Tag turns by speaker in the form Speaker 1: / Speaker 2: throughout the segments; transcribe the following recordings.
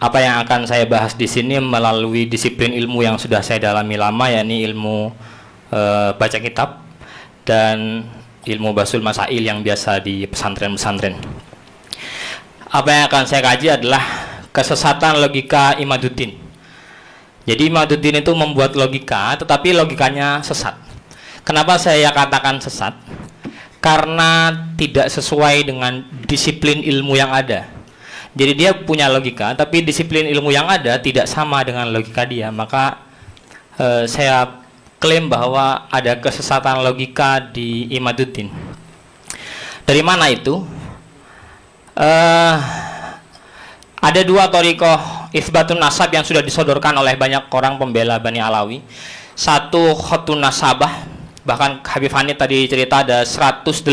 Speaker 1: apa yang akan saya bahas di sini melalui disiplin ilmu yang sudah saya dalami lama, yakni ilmu baca kitab dan ilmu basul masail yang biasa di pesantren-pesantren. Apa yang akan saya kaji adalah kesesatan logika Imaduddin. Jadi Imaduddin itu membuat logika, tetapi logikanya sesat. Kenapa saya katakan sesat? Karena tidak sesuai dengan disiplin ilmu yang ada. Jadi dia punya logika, tapi disiplin ilmu yang ada tidak sama dengan logika dia. Maka saya klaim bahwa ada kesesatan logika di Imaduddin. Dari mana itu? Ada dua thariqah itsbatun nasab yang sudah disodorkan oleh banyak orang pembela Bani Alawi. Satu khatun nasabah, bahkan Habib Hanif tadi cerita ada 180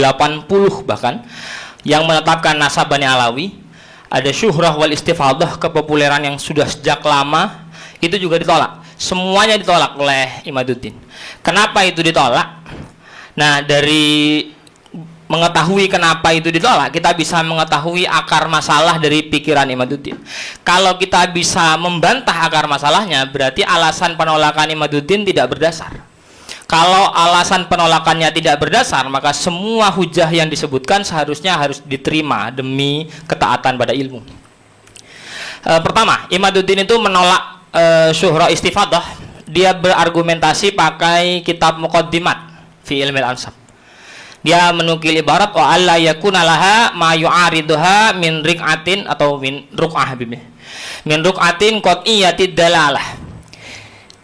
Speaker 1: bahkan yang menetapkan nasab Bani Alawi. Ada syuhrah wal istifadah, kepopuleran yang sudah sejak lama, itu juga ditolak. Semuanya ditolak oleh Imaduddin. Kenapa itu ditolak? Nah, dari mengetahui kenapa itu ditolak, kita bisa mengetahui akar masalah dari pikiran Imaduddin. Kalau kita bisa membantah akar masalahnya, berarti alasan penolakan Imaduddin tidak berdasar. Kalau alasan penolakannya tidak berdasar, maka semua hujah yang disebutkan seharusnya harus diterima demi ketaatan pada ilmu. Pertama, Imaduddin itu menolak syuhrah istifadah. Dia berargumentasi pakai kitab Muqaddimat fi ilmil ansab. Dia menukil ibarat wa alla yakuna laha ma yu'ariduha min riq'atin atau min ruq'ah min ruq'atin qat'iyatid dalalah.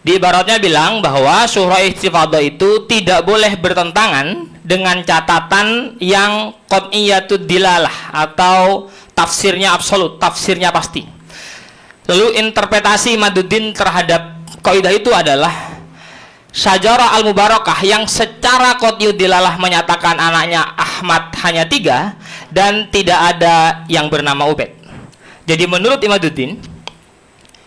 Speaker 1: Di ibaratnya bilang bahwa syuhrah istifadah itu tidak boleh bertentangan dengan catatan yang qat'iyatud dilalah atau tafsirnya absolut, tafsirnya pasti. Lalu interpretasi Imaduddin terhadap kaidah itu adalah Syajarah al-Mubarakah yang secara qat'iyud dilalah menyatakan anaknya Ahmad hanya 3 dan tidak ada yang bernama Ubaid. Jadi menurut Imaduddin,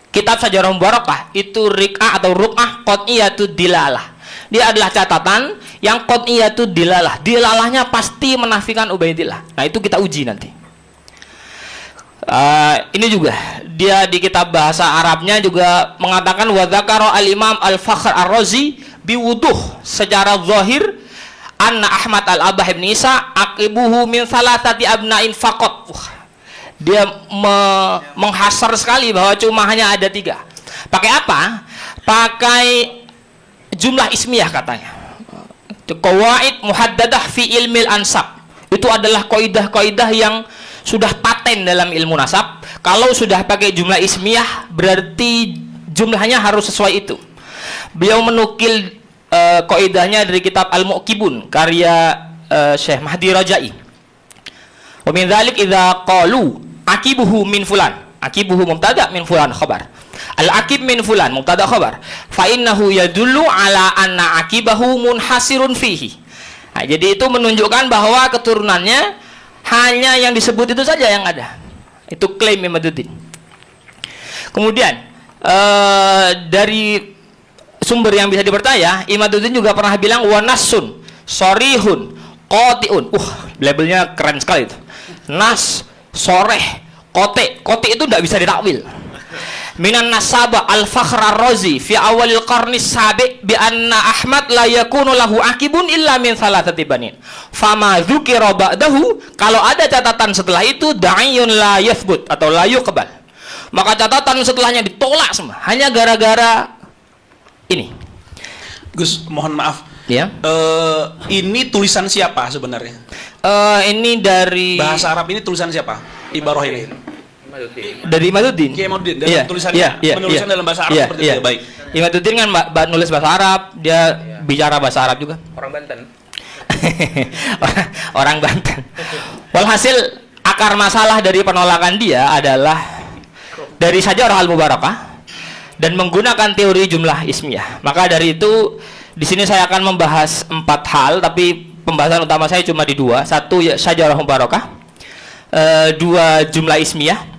Speaker 1: kitab Syajarah Mubarakah itu riq'ah atau ruq'ah qat'iyatud dilalah. Dia adalah catatan yang qat'iyatud dilalah. Dilalahnya pasti menafikan Ubaidillah. Nah, itu kita uji nanti. Ini juga dia di kitab bahasa Arabnya juga mengatakan wa dzakara al-Imam Al-Fakhr Ar-Razi biwuduh secara zahir anna Ahmad al-Abah ibn Isa aqibuhu min salasati abna'in faqat. Dia menghasar sekali bahwa cuma hanya ada 3. Pakai apa? Pakai jumlah ismiyah katanya. Qawaid muhaddadah fi ilmil ansab. Itu adalah kaidah-kaidah yang sudah paten dalam ilmu nasab. Kalau sudah pakai jumlah ismiyah, berarti jumlahnya harus sesuai itu. Beliau menukil kaidahnya dari kitab Al-Mu'qibun karya Syekh Mahdi Rajai. Wa min dzalik idza qalu aqibuhu min fulan, aqibuhu mubtada min fulan khabar. Al-aqib min fulan mubtada khabar. Fa innahu yadullu ala anna aqibahu munhasirun fihi. Nah, jadi itu menunjukkan bahwa keturunannya hanya yang disebut itu saja yang ada. Itu klaim Imaduddin. Kemudian dari sumber yang bisa dipercaya, Imaduddin juga pernah bilang wa nassun sorihun qati'un. Labelnya keren sekali itu. Nas, soreh, kote. Kote itu tidak bisa ditakwil. Minan nasaba al-Fakhr Ar-Razi fi awalil qarnis sabi' bi anna Ahmad la yakunu lahu akibun illa min salasati banin. Fama dzukira ba'dahu, kalau ada catatan setelah itu da'iyun la yathbut atau la yuqbal. Maka catatan setelahnya ditolak semua hanya gara-gara ini.
Speaker 2: Gus, mohon maaf.
Speaker 1: Ya.
Speaker 2: Ini tulisan siapa sebenarnya?
Speaker 1: Ini dari
Speaker 2: bahasa Arab, ini tulisan siapa? Ibarah ini.
Speaker 1: Dari Imaduddin.
Speaker 2: Kiai Imaduddin dalam tulisannya, menuliskan dalam bahasa Arab seperti itu. Baik.
Speaker 1: Imaduddin kan nulis bahasa Arab, dia bicara bahasa Arab juga.
Speaker 3: Orang Banten.
Speaker 1: Orang Banten. Walhasil akar masalah dari penolakan dia adalah dari Syajarah al-Mubarakah dan menggunakan teori jumlah ismiyah. Maka dari itu di sini saya akan membahas 4 hal, tapi pembahasan utama saya cuma di 2. Satu ya Syajarah Mubarakah, 2 jumlah ismiyah.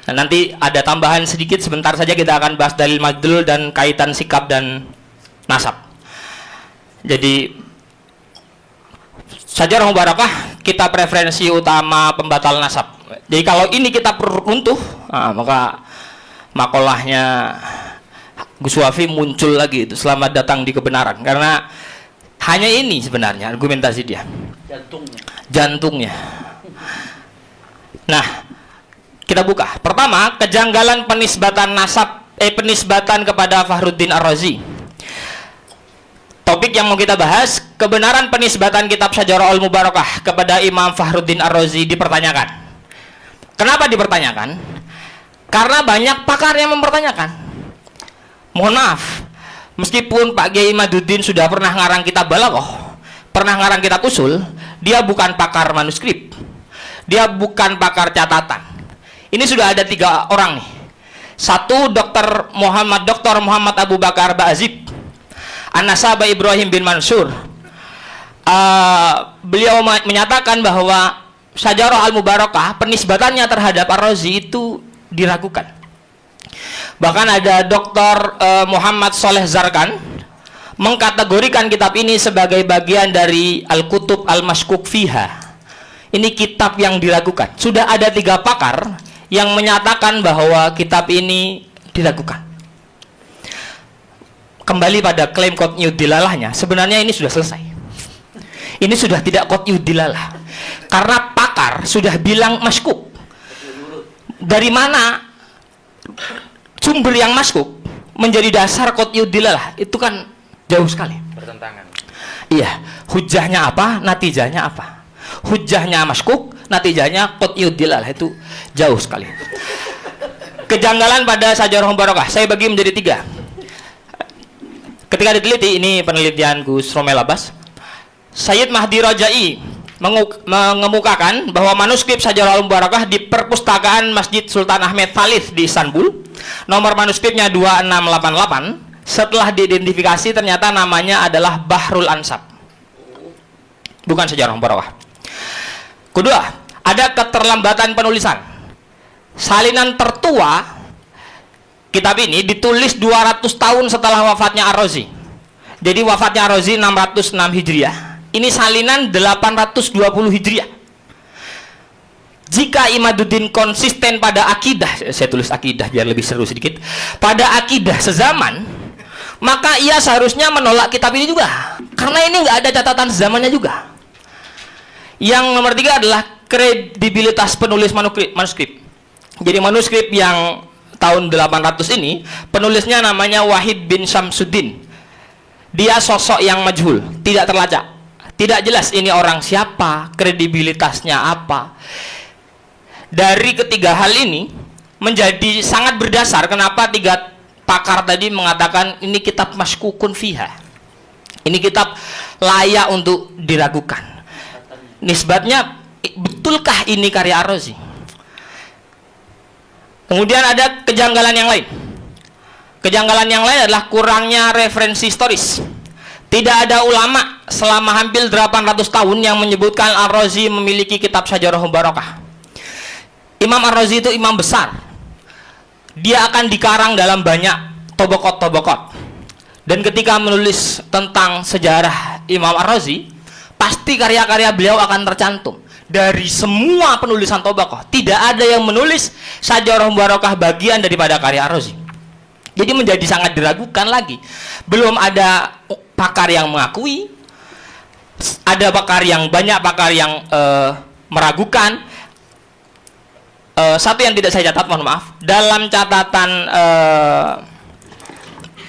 Speaker 1: Nah, nanti ada tambahan sedikit, sebentar saja kita akan bahas dalil madlul dan kaitan sikap dan nasab. Jadi Sajarah Mubarakah kitab referensi utama pembatal nasab. Jadi kalau ini kitab runtuh, maka makolahnya Gus Wafi muncul lagi itu, selamat datang di kebenaran, karena hanya ini sebenarnya argumentasi dia, jantungnya. Nah, kita buka. Pertama, kejanggalan penisbatan nasab, penisbatan kepada Fakhruddin Ar-Razi. Topik yang mau kita bahas, kebenaran penisbatan kitab Sajarah Al-Mubarakah kepada Imam Fakhruddin Ar-Razi dipertanyakan. Kenapa dipertanyakan? Karena banyak pakar yang mempertanyakan. Mohon maaf, meskipun Pak Kiai Maduddin sudah pernah ngarang kitab Balaghah, pernah ngarang kitab usul, dia bukan pakar manuskrip, dia bukan pakar catatan. Ini sudah ada 3 orang nih. Satu, Dr. Muhammad Abu Bakar Ba'azib, An-Nasabah Ibrahim bin Mansur. Beliau menyatakan bahwa Sajarah Al-Mubarakah penisbatannya terhadap Ar-Razi itu diragukan. Bahkan ada Dr. Muhammad Soleh Zarkan mengkategorikan kitab ini sebagai bagian dari Al-Kutub Al-Mashkuk Fiha. Ini kitab yang diragukan. Sudah ada 3 pakar yang menyatakan bahwa kitab ini diragukan. Kembali pada klaim qat'iyud dilalahnya, sebenarnya ini sudah selesai. Ini sudah tidak qat'iyud dilalah. Karena pakar sudah bilang maskuk. Dari mana sumber yang maskuk menjadi dasar qat'iyud dilalah? Itu kan jauh sekali.
Speaker 3: Bertentangan.
Speaker 1: Iya, hujahnya apa, natijahnya apa? Hujahnya maskuk, natijahnya qat'iyud dilalah, itu jauh sekali. Kejanggalan pada Sajarah Mubarakah saya bagi menjadi 3. Ketika diteliti, ini penelitian Gus Romel Abbas, Sayyid Mahdi Rajai mengemukakan bahwa manuskrip Sajarah Al-Mubarakah di perpustakaan Masjid Sultan Ahmed Thalith di Istanbul, nomor manuskripnya 2688. Setelah diidentifikasi ternyata namanya adalah Bahrul Ansab, bukan Sajarah Al-Mubarakah. Kedua, ada keterlambatan penulisan. Salinan tertua kitab ini ditulis 200 tahun setelah wafatnya Ar-Razi. Jadi wafatnya Ar-Razi 606 Hijriah. Ini salinan 820 Hijriah. Jika Imaduddin konsisten pada akidah, saya tulis akidah biar lebih seru sedikit, pada akidah sezaman, maka ia seharusnya menolak kitab ini juga, karena ini nggak ada catatan sezamannya juga. Yang nomor 3 adalah kredibilitas penulis manuskrip. Jadi manuskrip yang tahun 800 ini, penulisnya namanya Wahid bin Syamsuddin. Dia sosok yang majhul, tidak terlacak, tidak jelas ini orang siapa, kredibilitasnya apa. Dari ketiga hal ini menjadi sangat berdasar kenapa 3 pakar tadi mengatakan ini kitab maskukun fiha, ini kitab layak untuk diragukan. Nisbatnya, betulkah ini karya Ar-Razi? Kemudian ada kejanggalan yang lain. Kejanggalan yang lain adalah kurangnya referensi historis. Tidak ada ulama selama hampir 800 tahun yang menyebutkan Ar-Razi memiliki kitab Sajarah Mubarakah. Imam Ar-Razi itu imam besar. Dia akan dikarang dalam banyak tobokot-tobokot. Dan ketika menulis tentang sejarah Imam Ar-Razi, pasti karya-karya beliau akan tercantum. Dari semua penulisan Tobaqah, tidak ada yang menulis Sajarah Mubarakah bagian daripada karya Ar-Razi. Jadi menjadi sangat diragukan lagi. Belum ada pakar yang mengakui, ada banyak pakar yang meragukan. Satu yang tidak saya catat, mohon maaf, dalam catatan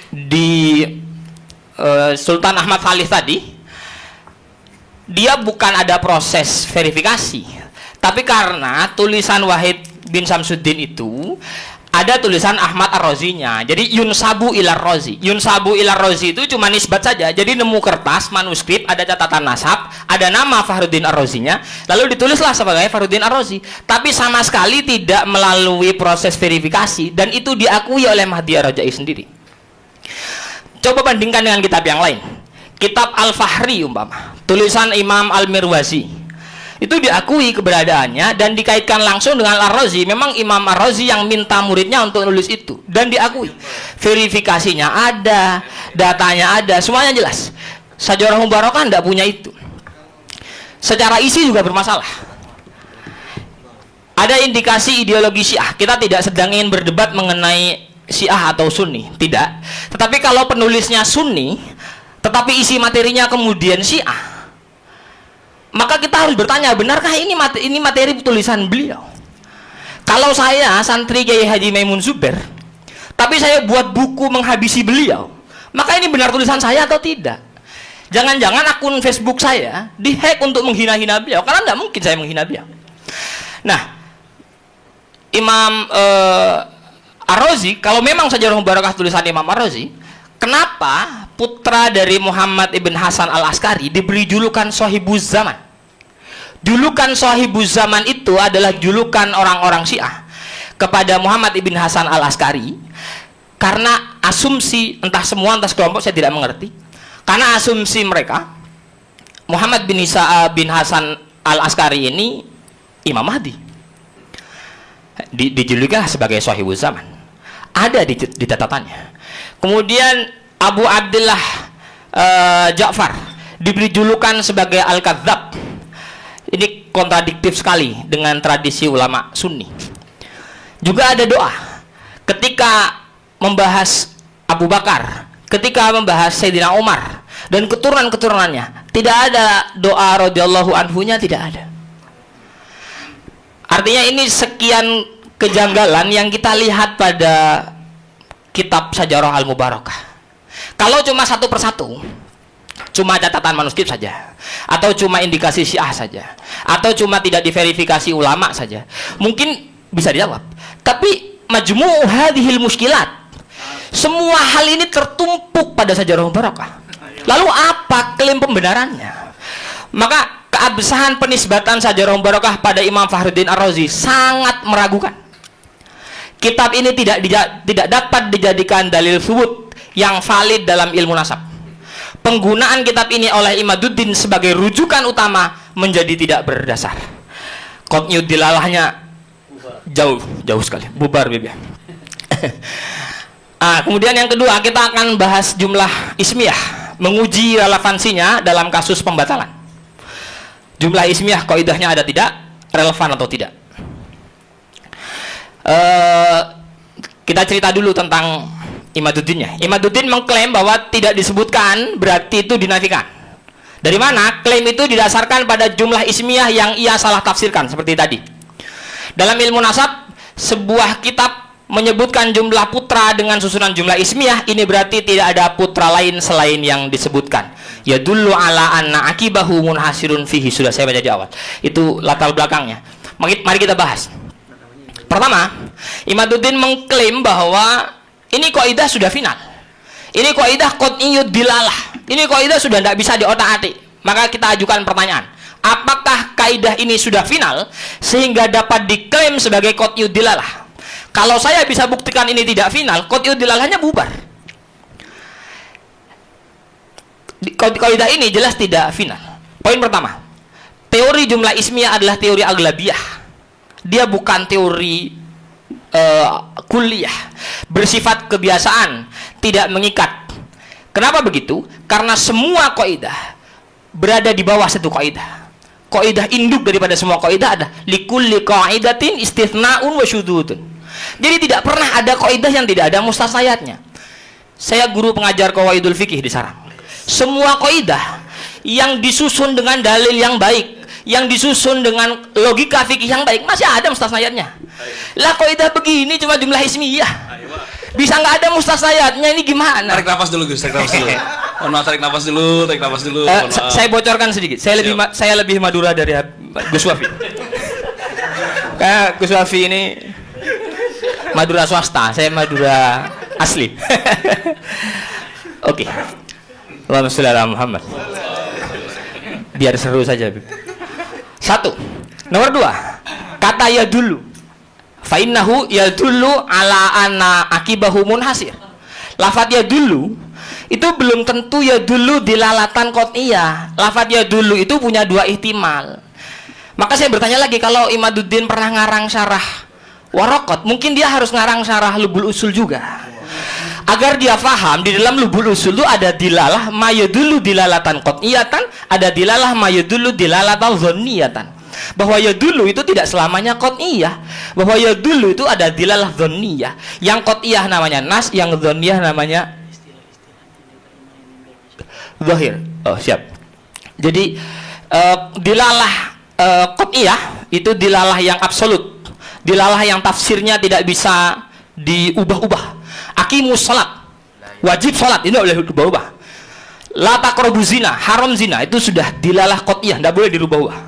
Speaker 1: di Sultan Ahmad Thalith tadi, dia bukan ada proses verifikasi, tapi karena tulisan Wahid bin Syamsuddin itu ada tulisan Ahmad Ar-Razinya, jadi yunsabu ilar Razi. Yunsabu ilar Razi itu cuma nisbat saja, jadi nemu kertas manuskrip, ada catatan nasab, ada nama Fakhruddin Ar-Razinya, lalu ditulislah sebagai Fakhruddin Ar-Razi, tapi sama sekali tidak melalui proses verifikasi, dan itu diakui oleh Mahdi Ar-Rajai sendiri. Coba bandingkan dengan kitab yang lain. Kitab Al-Fahri umpama, tulisan Imam Al-Mirwazi, itu diakui keberadaannya dan dikaitkan langsung dengan Ar-Razi. Memang Imam Ar-Razi yang minta muridnya untuk nulis itu, dan diakui. Verifikasinya ada, datanya ada, semuanya jelas. Sajarah Mubarakah tidak punya itu. secara isi juga bermasalah. Ada indikasi ideologi Syiah. Kita tidak sedang ingin berdebat mengenai Syiah atau Sunni, tidak. Tetapi kalau penulisnya Sunni, tetapi isi materinya kemudian Syiah, maka kita harus bertanya, benarkah ini materi tulisan beliau? Kalau saya santri Kiai Haji Maimun Zubair, tapi saya buat buku menghabisi beliau, maka ini benar tulisan saya atau tidak? Jangan-jangan akun Facebook saya dihack untuk menghina-hina beliau, karena tidak mungkin saya menghina beliau. Nah, Imam Ar-Razi, kalau memang Sajarah Mubarakah tulisan Imam Ar-Razi, kenapa putra dari Muhammad ibn Hasan al-Askari diberi julukan Sohibuz Zaman? Julukan Sohibuz Zaman itu adalah julukan orang-orang Syiah kepada Muhammad ibn Hasan al-Askari, karena asumsi, entah semua entah sekelompok, saya tidak mengerti, karena asumsi mereka Muhammad bin Hasan al-Askari ini Imam Mahdi, dijulukilah sebagai Sohibuz Zaman, ada di catatannya. Kemudian Abu Abdullah Ja'far diberi julukan sebagai Al-Kadzab. Ini kontradiktif sekali dengan tradisi ulama Sunni. Juga ada doa ketika membahas Abu Bakar, ketika membahas Sayyidina Umar dan keturunan-keturunannya, tidak ada doa radhiyallahu anhunya, tidak ada. Artinya ini sekian kejanggalan yang kita lihat pada kitab Sajarah Al-Mubarakah. Kalau cuma satu persatu, cuma catatan manuskrip saja, atau cuma indikasi Syiah saja, atau cuma tidak diverifikasi ulama saja, mungkin bisa dijawab. Tapi majmu' hadhil muskilat, semua hal ini tertumpuk pada Sajarah Mubarakah. Lalu apa klaim pembenarannya? Maka keabsahan penisbatan Sajarah Mubarakah pada Imam Fakhruddin Ar-Razi sangat meragukan. Kitab ini tidak dapat dijadikan dalil subut yang valid dalam ilmu nasab. Penggunaan kitab ini oleh Imaduddin sebagai rujukan utama menjadi tidak berdasar. Qat'iyud dilalahnya jauh sekali, bubar bibi. Kemudian yang kedua, kita akan bahas jumlah ismiyah, menguji relevansinya dalam kasus pembatalan. Jumlah ismiyah kaidahnya ada tidak, relevan atau tidak. Kita cerita dulu tentang Imaduddinnya. Imaduddin mengklaim bahwa tidak disebutkan berarti itu dinafikan. Dari mana? Klaim itu didasarkan pada jumlah ismiyah yang ia salah tafsirkan seperti tadi. Dalam ilmu nasab, sebuah kitab menyebutkan jumlah putra dengan susunan jumlah ismiyah, ini berarti tidak ada putra lain selain yang disebutkan. Yadullu ala anna akibahu munhasirun fihi, sudah saya baca di awal. Itu latar belakangnya. Mari kita bahas. Pertama, Imaduddin mengklaim bahwa ini kaidah sudah final. Ini kaidah qat'iyud dilalah. Ini kaidah sudah tidak bisa diotak-atik. Maka kita ajukan pertanyaan, apakah kaidah ini sudah final sehingga dapat diklaim sebagai qat'iyud dilalah? Kalau saya bisa buktikan ini tidak final, qat'iyud dilalahnya bubar. Kaidah ini jelas tidak final. Poin pertama, teori jumlah ismiyah adalah teori aglabiyah. Dia bukan teori kuliah, bersifat kebiasaan, tidak mengikat. Kenapa begitu? Karena semua kaidah berada di bawah satu kaidah. Kaidah induk daripada semua kaidah adalah likulli qaidatin istithna'un wa syududun. Jadi tidak pernah ada kaidah yang tidak ada mustasnayatnya. Saya guru pengajar qawaidul fikih di Sarang. Semua kaidah yang disusun dengan dalil yang baik, yang disusun dengan logika fikih yang baik, masih ada mustasnayatnya. Lah kaidah begini cuma jumlah ismiyah, bisa nggak ada mustasnayatnya, ini gimana?
Speaker 2: Tarik nafas dulu Gus, tarik nafas dulu. Mohon maaf, tarik nafas dulu.
Speaker 1: Saya bocorkan sedikit. Saya lebih Madura dari Gus Wafi. Kayak Gus Wafi ini Madura swasta, saya Madura asli. Oke. Allahumma sholli ala Muhammad. Biar seru saja. Satu. Nomor dua, kata ya dulu. Fa'innahu yadullu ala anna akibahu munhasir. Lafadz ya dulu itu belum tentu ya dulu dilalatan qat'iyah. Lafadz ya dulu itu punya dua ihtimal. Maka saya bertanya lagi, kalau Imaduddin pernah ngarang syarah Waraqat, mungkin dia harus ngarang syarah Lubul Usul juga. Agar dia faham di dalam lubul usul itu ada dilalah mayadulu dilalatan qat'iyatan, ada dilalah mayadulu dilalatan dhanniyatan. Bahwa ya dulu itu tidak selamanya qat'iyah, bahwa ya dulu itu ada dilalah dhanniyah. Yang qat'iyah namanya nas, yang dhanniyah namanya zahir. Oh, siap. Jadi dilalah qat'iyah itu dilalah yang absolut, dilalah yang tafsirnya tidak bisa diubah-ubah. Aqimus salat, wajib salat, ini tidak boleh dirubah-ubah. La taqrabu zina, haram zina, itu sudah dilalah qat'iyah, tidak boleh dirubah-ubah.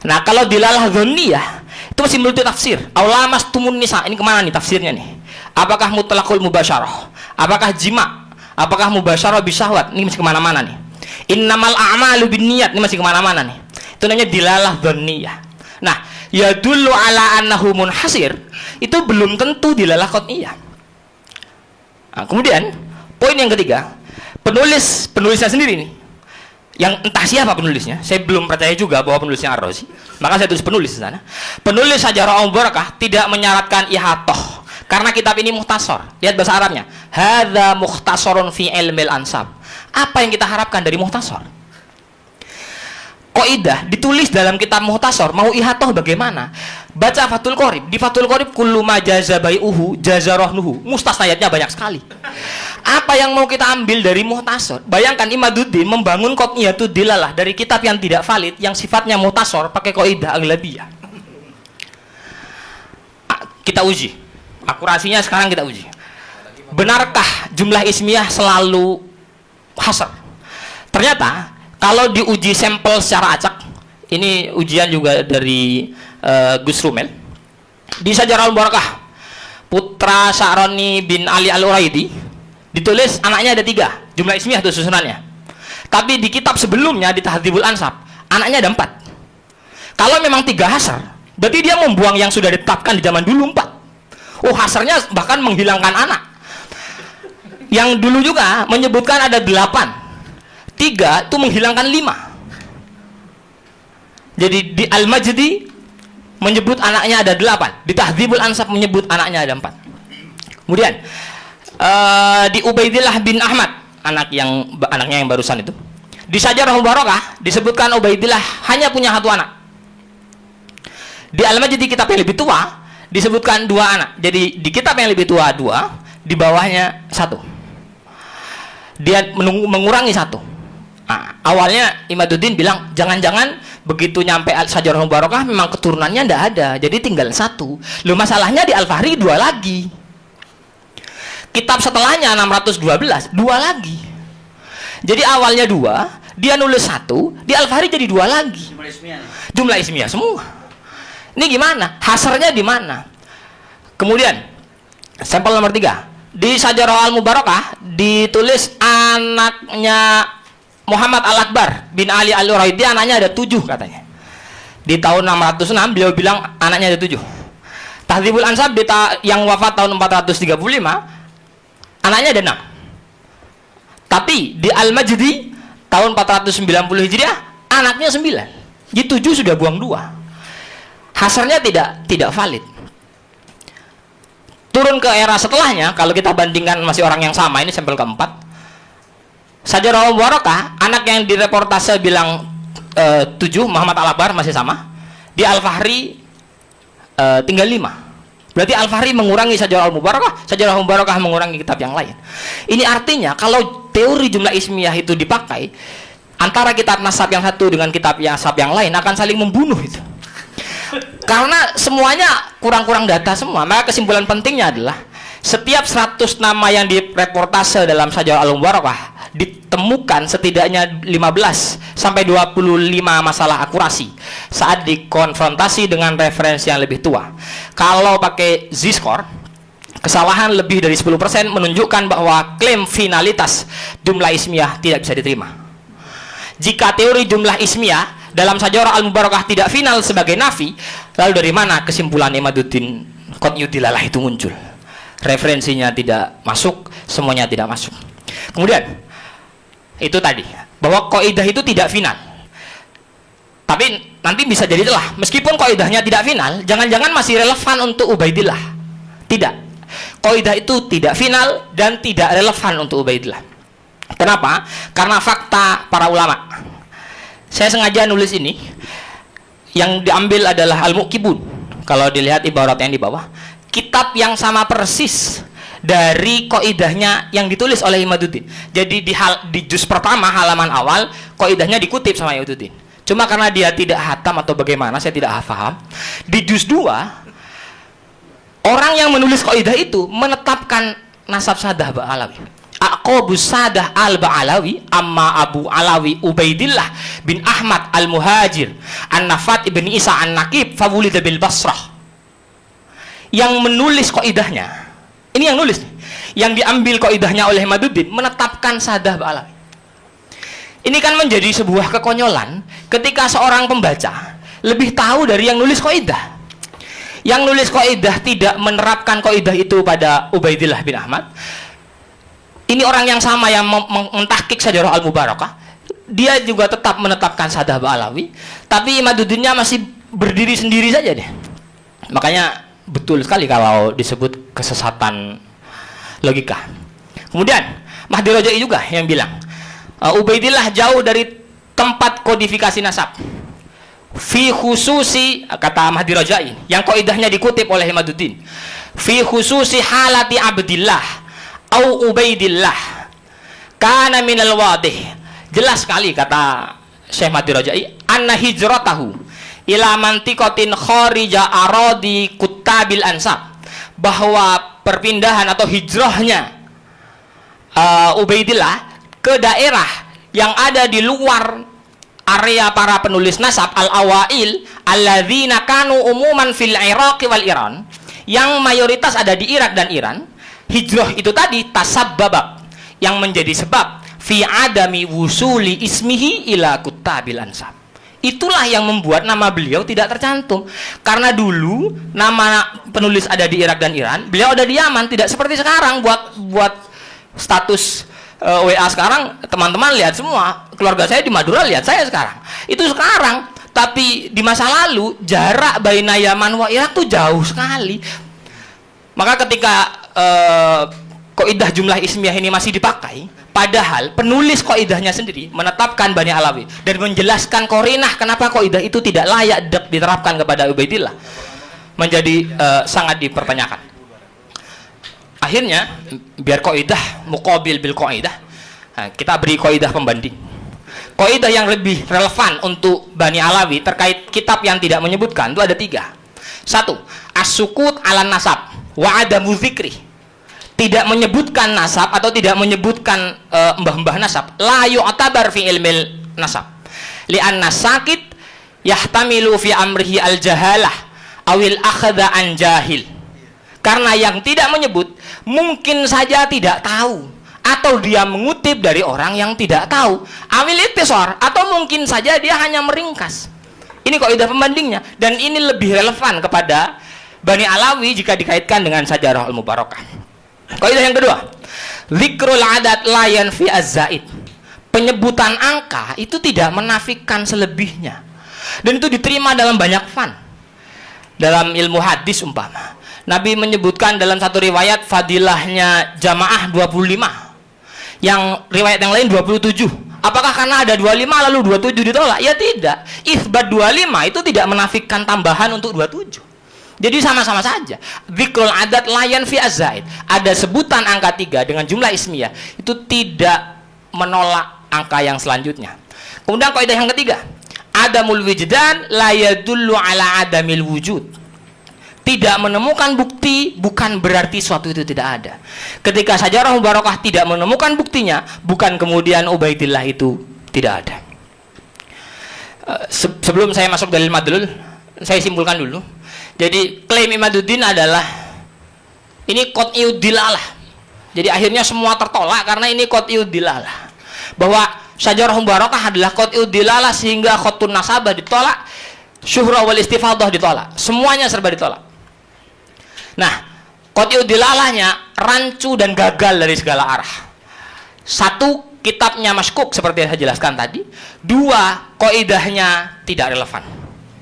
Speaker 1: Nah, kalau dilalah dhanniyah itu masih multi tafsir. Aulamas tumun nisa, ini kemana nih tafsirnya nih? Apakah mutlaqul mubasyarah? Apakah jima? Apakah mubasyarah bisyahwat? Ini masih kemana-mana nih. Innamal a'malu binniyat, ini masih kemana-mana nih. Itu namanya dilalah dhanniyah. Nah, yadullu ala annahu munhasir, itu belum tentu dilalah qat'iyah. Nah, kemudian poin yang ketiga, penulisnya sendiri nih, yang entah siapa penulisnya, saya belum percaya juga bahwa penulisnya Ar-Razi, maka saya tulis penulis di sana. Penulis Syajarah Al-Mubarakah tidak menyaratkan ihatoh, karena kitab ini mukhtasar. Lihat bahasa Arabnya, hadza mukhtasarun fi ilmil ansab. Apa yang kita harapkan dari mukhtasar? Qaidah ditulis dalam kitab mukhtasar, mau ihatoh bagaimana? Baca Fathul Qorib, di Fathul Qorib kullu ma jaza bai'uhu jaza rahnuhu, mustasnayatnya banyak sekali. Apa yang mau kita ambil dari mukhtasar? Bayangkan Imaduddin membangun qat'iyatu dilalah dari kitab yang tidak valid, yang sifatnya mukhtasar, pakai qaidah aghlabiyah. Kita uji akurasinya, sekarang kita uji. Benarkah jumlah ismiyah selalu hasr? Ternyata kalau diuji sampel secara acak, ini ujian juga dari Gus Rumel, di Syajarah Al-Mubarakah, putra Sya'rani bin Ali Al-Uraidi, ditulis anaknya ada 3, jumlah ismiyah itu susunannya. Tapi di kitab sebelumnya, di Tahdzibul Ansab, anaknya ada 4. Kalau memang 3 hasar, berarti dia membuang yang sudah ditetapkan di zaman dulu 4. Oh, hasarnya bahkan menghilangkan anak. Yang dulu juga menyebutkan ada 8. 3 itu menghilangkan 5. Jadi di Al-Majdi menyebut anaknya ada 8, di Tahdzibul Ansab menyebut anaknya ada 4. Kemudian di Ubaidillah bin Ahmad, anaknya yang barusan itu, di Syajarah Mubarakah disebutkan Ubaidillah hanya punya 1 anak. Di Al-Majdi kitab yang lebih tua disebutkan 2 anak. Jadi di kitab yang lebih tua 2, di bawahnya 1. Dia mengurangi 1. Nah, awalnya Imaduddin bilang jangan-jangan begitu nyampe Syajarah Mubarakah memang keturunannya ndak ada, jadi tinggal 1. Loh, masalahnya di Al-Fahri 2 lagi. Kitab setelahnya 612, 2 lagi. Jadi awalnya 2, dia nulis 1, di Al-Fahri jadi 2 lagi. Jumlah ismiyah semua. Ini gimana? Hasarnya di mana? Kemudian sampel nomor 3, di Syajarah Al-Mubarakah ditulis anaknya Muhammad Al-Akbar bin Ali Al-Uraidi, anaknya ada 7 katanya. Di tahun 606 beliau bilang anaknya ada 7. Tahdzibul Ansab yang wafat tahun 435, anaknya ada 6. Tapi di Al-Majdi tahun 490 Hijriah anaknya 9. Jadi 7 sudah buang 2. Hasarnya tidak valid. Turun ke era setelahnya, kalau kita bandingkan masih orang yang sama, ini sampel keempat. Syajarah Al-Mubarakah, anak yang direportase bilang 7, Muhammad Al-Akbar masih sama. Di Al-Fahri tinggal 5. Berarti Al-Fahri mengurangi Syajarah Al-Mubarakah, Syajarah Al-Mubarakah mengurangi kitab yang lain. Ini artinya kalau teori jumlah ismiyah itu dipakai, antara kitab nasab yang satu dengan kitab nasab yang lain akan saling membunuh itu. Karena semuanya kurang-kurang data semua. Maka kesimpulan pentingnya adalah setiap 100 nama yang direportase dalam Syajarah Al-Mubarakah ditemukan setidaknya 15 sampai 25 masalah akurasi saat dikonfrontasi dengan referensi yang lebih tua. Kalau pakai Z-score, kesalahan lebih dari 10% menunjukkan bahwa klaim finalitas jumlah ismiyah tidak bisa diterima. Jika teori jumlah ismiyah dalam Syajarah Al-Mubarakah tidak final sebagai nafi, lalu dari mana kesimpulan Imaduddin Qat'iyud dilalah itu muncul? Referensinya tidak masuk, semuanya tidak masuk. Kemudian itu tadi, bahwa kaidah itu tidak final. Tapi nanti bisa jadi celah. Meskipun kaidahnya tidak final, jangan-jangan masih relevan untuk Ubaidillah. Tidak. kaidah itu tidak final dan tidak relevan untuk Ubaidillah. Kenapa? Karena fakta para ulama. Saya sengaja nulis ini. Yang diambil adalah Al-Muqibun. Kalau dilihat ibarat yang di bawah, kitab yang sama persis dari kaidahnya yang ditulis oleh Imaduddin. Jadi di juz pertama halaman awal kaidahnya dikutip sama Imaduddin. Cuma karena dia tidak hatam atau bagaimana saya tidak paham. Di juz 2 orang yang menulis kaidah itu menetapkan nasab sadah Ba'alawi. Aqobus sadah al-Ba'alawi amma Abu Alawi Ubaidillah bin Ahmad al-Muhajir an-Nafat ibn Isa an-Naqib fawulida bil Basrah. Yang menulis kaidahnya, ini yang nulis, yang diambil kaidahnya oleh Imaduddin menetapkan sadah Ba'alawi. Ini kan menjadi sebuah kekonyolan ketika seorang pembaca lebih tahu dari yang nulis kaidah. Yang nulis kaidah tidak menerapkan kaidah itu pada Ubaidillah bin Ahmad. Ini orang yang sama yang mentahqiq Sajarah Al-Mubarakah. Dia juga tetap menetapkan sadah Ba'alawi, tapi Imaduddinnya masih berdiri sendiri saja deh. Makanya betul sekali kalau disebut kesesatan logika. Kemudian Mahdi Rajai juga yang bilang Ubaidillah jauh dari tempat kodifikasi nasab. Fi khususi, kata Mahdi Rajai yang kaidahnya dikutip oleh Imaduddin, fi khususi halati Abdillah au Ubaidillah kana minal wadih. Jelas sekali kata Syekh Mahdi Rajai, anna hijratahu ila mantiqatin kharija aradi kuttabil ansab, bahwa perpindahan atau hijrahnya Ubaidillah ke daerah yang ada di luar area para penulis nasab al-awail alladzina kanu umuman fil Iraq wal Iran, yang mayoritas ada di Irak dan Iran. Hijrah itu tadi tasabbaba, yang menjadi sebab fi adami wusuli ismihi ila kuttabil ansab. Itulah yang membuat nama beliau tidak tercantum. Karena dulu nama penulis ada di Irak dan Iran, beliau ada di Yaman. Tidak seperti sekarang buat status WA sekarang, teman-teman lihat semua, keluarga saya di Madura lihat saya sekarang. Itu sekarang, tapi di masa lalu jarak baina Yaman wa Irak tuh jauh sekali. Maka ketika kaidah jumlah ismiyah ini masih dipakai, padahal penulis kaidahnya sendiri menetapkan Bani Alawi dan menjelaskan korinah kenapa kaidah itu tidak layak diterapkan kepada Ubaidillah, menjadi sangat dipertanyakan. Akhirnya biar kaidah muqabil bil kaidah, kita beri kaidah pembanding. Kaidah yang lebih relevan untuk Bani Alawi terkait kitab yang tidak menyebutkan itu ada 3. 1. As-sukut ala nasab wa adamu dzikri. Tidak menyebutkan nasab atau tidak menyebutkan mbah-mbah nasab, la yu'tabar fi ilmil nasab li'anna sakit yahtamilu fi amrihi al-jahalah awil akhadha an jahil. Karena yang tidak menyebut mungkin saja tidak tahu, atau dia mengutip dari orang yang tidak tahu, awil ittisar, atau mungkin saja dia hanya meringkas. Ini kaidah pembandingnya, dan ini lebih relevan kepada Bani Alawi jika dikaitkan dengan Sajarah Al-Mubarakah. Kaidah yang kedua, zikrul adat la yanfi az-zaid. Penyebutan angka itu tidak menafikan selebihnya. Dan itu diterima dalam banyak fan. Dalam ilmu hadis umpama, Nabi menyebutkan dalam satu riwayat fadilahnya jamaah 25. Yang riwayat yang lain 27. Apakah karena ada 25 lalu 27 ditolak? Ya tidak. Itsbat 25 itu tidak menafikan tambahan untuk 27. Jadi sama-sama saja. Dzikrul adat layan fi az-zaid. Ada sebutan angka 3 dengan jumlah ismiyah, itu tidak menolak angka yang selanjutnya. Kemudian kaidah yang ketiga, adamul wijdan la yadullu ala adamil wujud. Tidak menemukan bukti bukan berarti suatu itu tidak ada. Ketika Sajarah Mubarakah tidak menemukan buktinya, bukan kemudian Ubaidillah itu tidak ada. Sebelum saya masuk dalil madlul, saya simpulkan dulu. Jadi klaim Imaduddin adalah ini qat'iyud dilalah. Jadi akhirnya semua tertolak karena ini qat'iyud dilalah. Bahwa Sajarah Mubarakah adalah qat'iyud dilalah sehingga khatun nasabah ditolak, syuhrah wal istifadah ditolak. Semuanya serba ditolak. Nah, qat'iyud dilalahnya rancu dan gagal dari segala arah. 1, kitabnya maskuk seperti yang saya jelaskan tadi. 2, kaidahnya tidak relevan.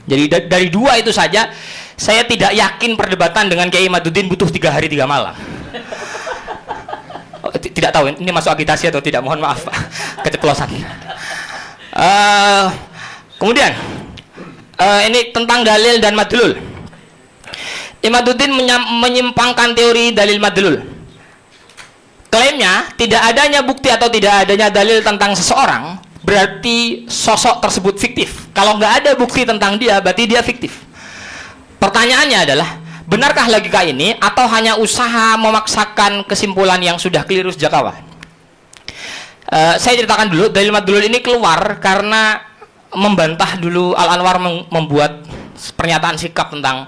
Speaker 1: Jadi dari 2 itu saja saya tidak yakin perdebatan dengan Kiai Imaduddin butuh 3 hari 3 malam. Tidak tahu ini masuk agitasi atau tidak, mohon maaf Pak, keceplosan. Kemudian ini tentang dalil dan madlul. Imaduddin menyimpangkan teori dalil madlul. Klaimnya tidak adanya bukti atau tidak adanya dalil tentang seseorang berarti sosok tersebut fiktif. Kalau nggak ada bukti tentang dia berarti dia fiktif. Pertanyaannya adalah, benarkah logika ini atau hanya usaha memaksakan kesimpulan yang sudah keliru sejak awal? Saya ceritakan dulu, dalil madlul ini keluar karena membantah dulu Al-Anwar membuat pernyataan sikap tentang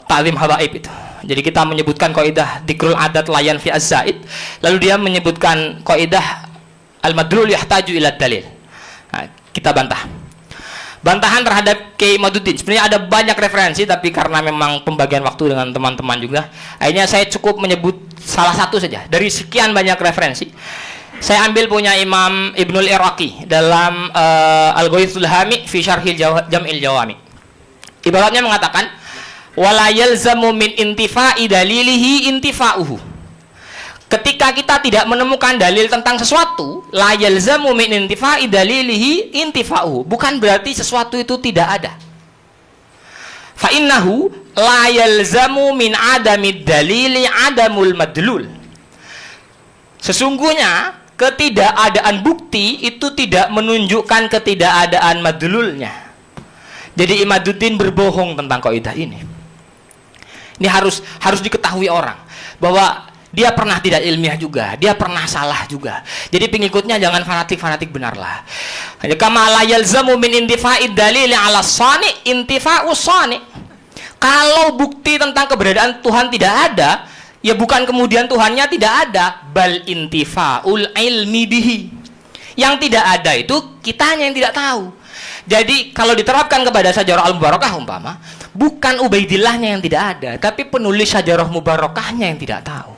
Speaker 1: ta'zim habaib itu. Jadi kita menyebutkan kaidah dzikrul adat layan fi az-zaid, lalu dia menyebutkan kaidah al-madlul yahtaju ila dalil. Nah, kita bantah. Bantahan terhadap Kiai Imaduddin, sebenarnya ada banyak referensi, tapi karena memang pembagian waktu dengan teman-teman juga, akhirnya saya cukup menyebut salah satu saja dari sekian banyak referensi. Saya ambil punya Imam Ibnul Iraqi dalam Al-Ghaithul Hami fi Syarhil Jam'il Jawami. Ibaratnya mengatakan, wala yalzamu min intifa'i dalilihi intifa'uhu. Ketika kita tidak menemukan dalil tentang sesuatu, la yalzamu min intifa'i dalilihi intifa'uhu, bukan berarti sesuatu itu tidak ada. Fa innahu la yalzamu min adamid dalili adamul madlul. Sesungguhnya ketidakadaan bukti itu tidak menunjukkan ketidakadaan madlulnya. Jadi Imaduddin berbohong tentang kaidah ini. Ini harus diketahui orang bahwa dia pernah tidak ilmiah juga, dia pernah salah juga. Jadi pengikutnya jangan fanatik benarlah. Kama la yalzamu min intifa'id dalil 'ala shani intifa'us shani. Kalau bukti tentang keberadaan Tuhan tidak ada, ya bukan kemudian Tuhannya tidak ada, bal intifa'ul ilmi bihi. Yang tidak ada itu kitanya yang tidak tahu. Jadi kalau diterapkan kepada Syajarah Al-Mubarakah umpama, bukan Ubaidillahnya yang tidak ada, tapi penulis Syajarah Mubarakahnya yang tidak tahu.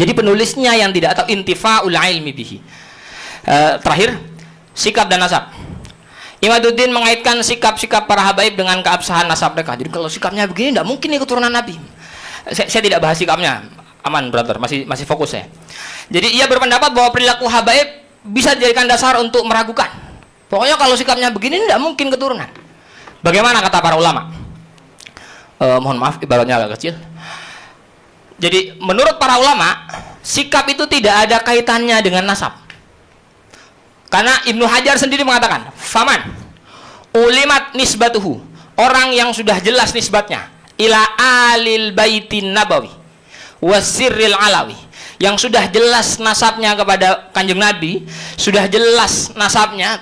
Speaker 1: Jadi penulisnya yang tidak tahu, intifa'ul ilmi bihi. Terakhir, sikap dan nasab. Imaduddin mengaitkan sikap-sikap para habaib dengan keabsahan nasab mereka. Jadi kalau sikapnya begini, tidak mungkin ini keturunan Nabi. Saya tidak bahas sikapnya, aman brother, masih fokus saya. Jadi ia berpendapat bahwa perilaku habaib bisa dijadikan dasar untuk meragukan. Pokoknya kalau sikapnya begini tidak mungkin keturunan. Bagaimana kata para ulama? Mohon maaf ibaratnya agak kecil. Jadi menurut para ulama, sikap itu tidak ada kaitannya dengan nasab. Karena Ibnu Hajar sendiri mengatakan, faman ulimat nisbatuhu, orang yang sudah jelas nisbatnya ila alil baitin nabawi wasirril alawi, yang sudah jelas nasabnya kepada Kanjeng Nabi, sudah jelas nasabnya,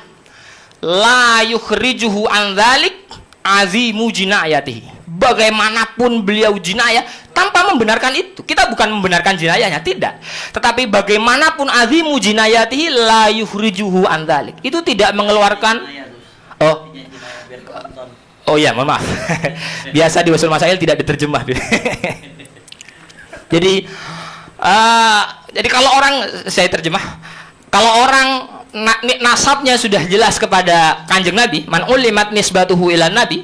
Speaker 1: la yukhrijuhu an dzalik azimu jinayatihi. Bagaimanapun beliau jinayah, tanpa membenarkan itu. Kita bukan membenarkan jinayahnya, tidak. Tetapi bagaimanapun azimu jinayatihi la yukhrijuhu an dzalik. Itu tidak mengeluarkan. Oh ya, mohon maaf. Biasa di Usul Masail tidak diterjemah. Jadi kalau orang, saya terjemah, kalau orang nasabnya sudah jelas kepada Kanjeng Nabi, man ulimat nisbatuhu ila nabi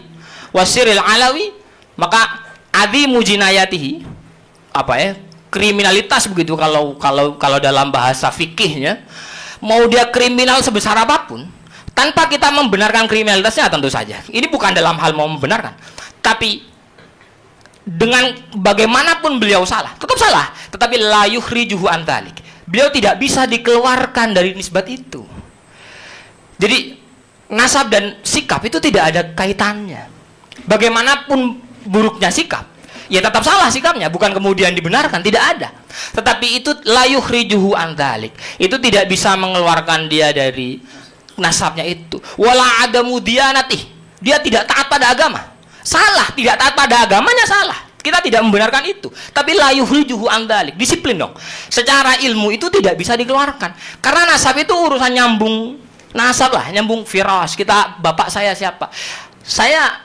Speaker 1: wasiril alawi, maka azimu jinayatihi, kriminalitas begitu kalau dalam bahasa fikihnya, mau dia kriminal sebesar apapun, tanpa kita membenarkan kriminalitasnya tentu saja. Ini bukan dalam hal mau membenarkan, tapi dengan bagaimanapun beliau salah, tetap salah, tetapi la yukhrijuhu an dzalik. Beliau tidak bisa dikeluarkan dari nisbat itu. Jadi nasab dan sikap itu tidak ada kaitannya. Bagaimanapun buruknya sikap, ya tetap salah sikapnya, bukan kemudian dibenarkan, tidak ada. Tetapi itu la yukhrijuhu an dzalik. Itu tidak bisa mengeluarkan dia dari nasabnya itu. Wala adamu diyanatih. Dia tidak taat pada agama. Salah, tidak taat pada agamanya salah. Kita tidak membenarkan itu. Tapi la yukhrijuhu an dzalik. Disiplin dong. Secara ilmu itu tidak bisa dikeluarkan. Karena nasab itu urusan nyambung nasab lah, nyambung viras. Kita, bapak saya siapa? Saya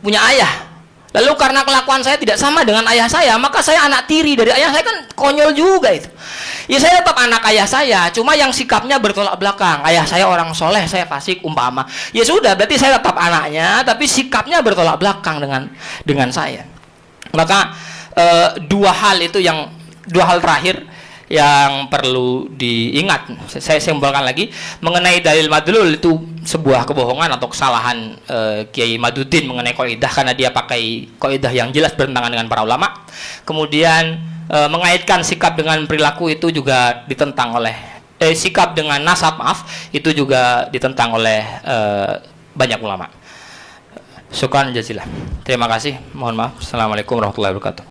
Speaker 1: punya ayah. Lalu karena kelakuan saya tidak sama dengan ayah saya, maka saya anak tiri dari ayah saya, kan konyol juga itu. Ya saya tetap anak ayah saya, cuma yang sikapnya bertolak belakang. Ayah saya orang soleh, saya fasik umpama. Ya sudah, berarti saya tetap anaknya, tapi sikapnya bertolak belakang dengan saya. Maka dua hal itu yang dua hal terakhir yang perlu diingat, saya simpulkan lagi mengenai dalil madlul itu sebuah kebohongan atau kesalahan Kiai Maduddin mengenai kaidah, karena dia pakai kaidah yang jelas bertentangan dengan para ulama. Kemudian mengaitkan sikap dengan perilaku itu juga ditentang oleh sikap dengan nasab, maaf, itu juga ditentang oleh banyak ulama. Syukran jazilah. Terima kasih. Mohon maaf. Assalamualaikum warahmatullahi wabarakatuh.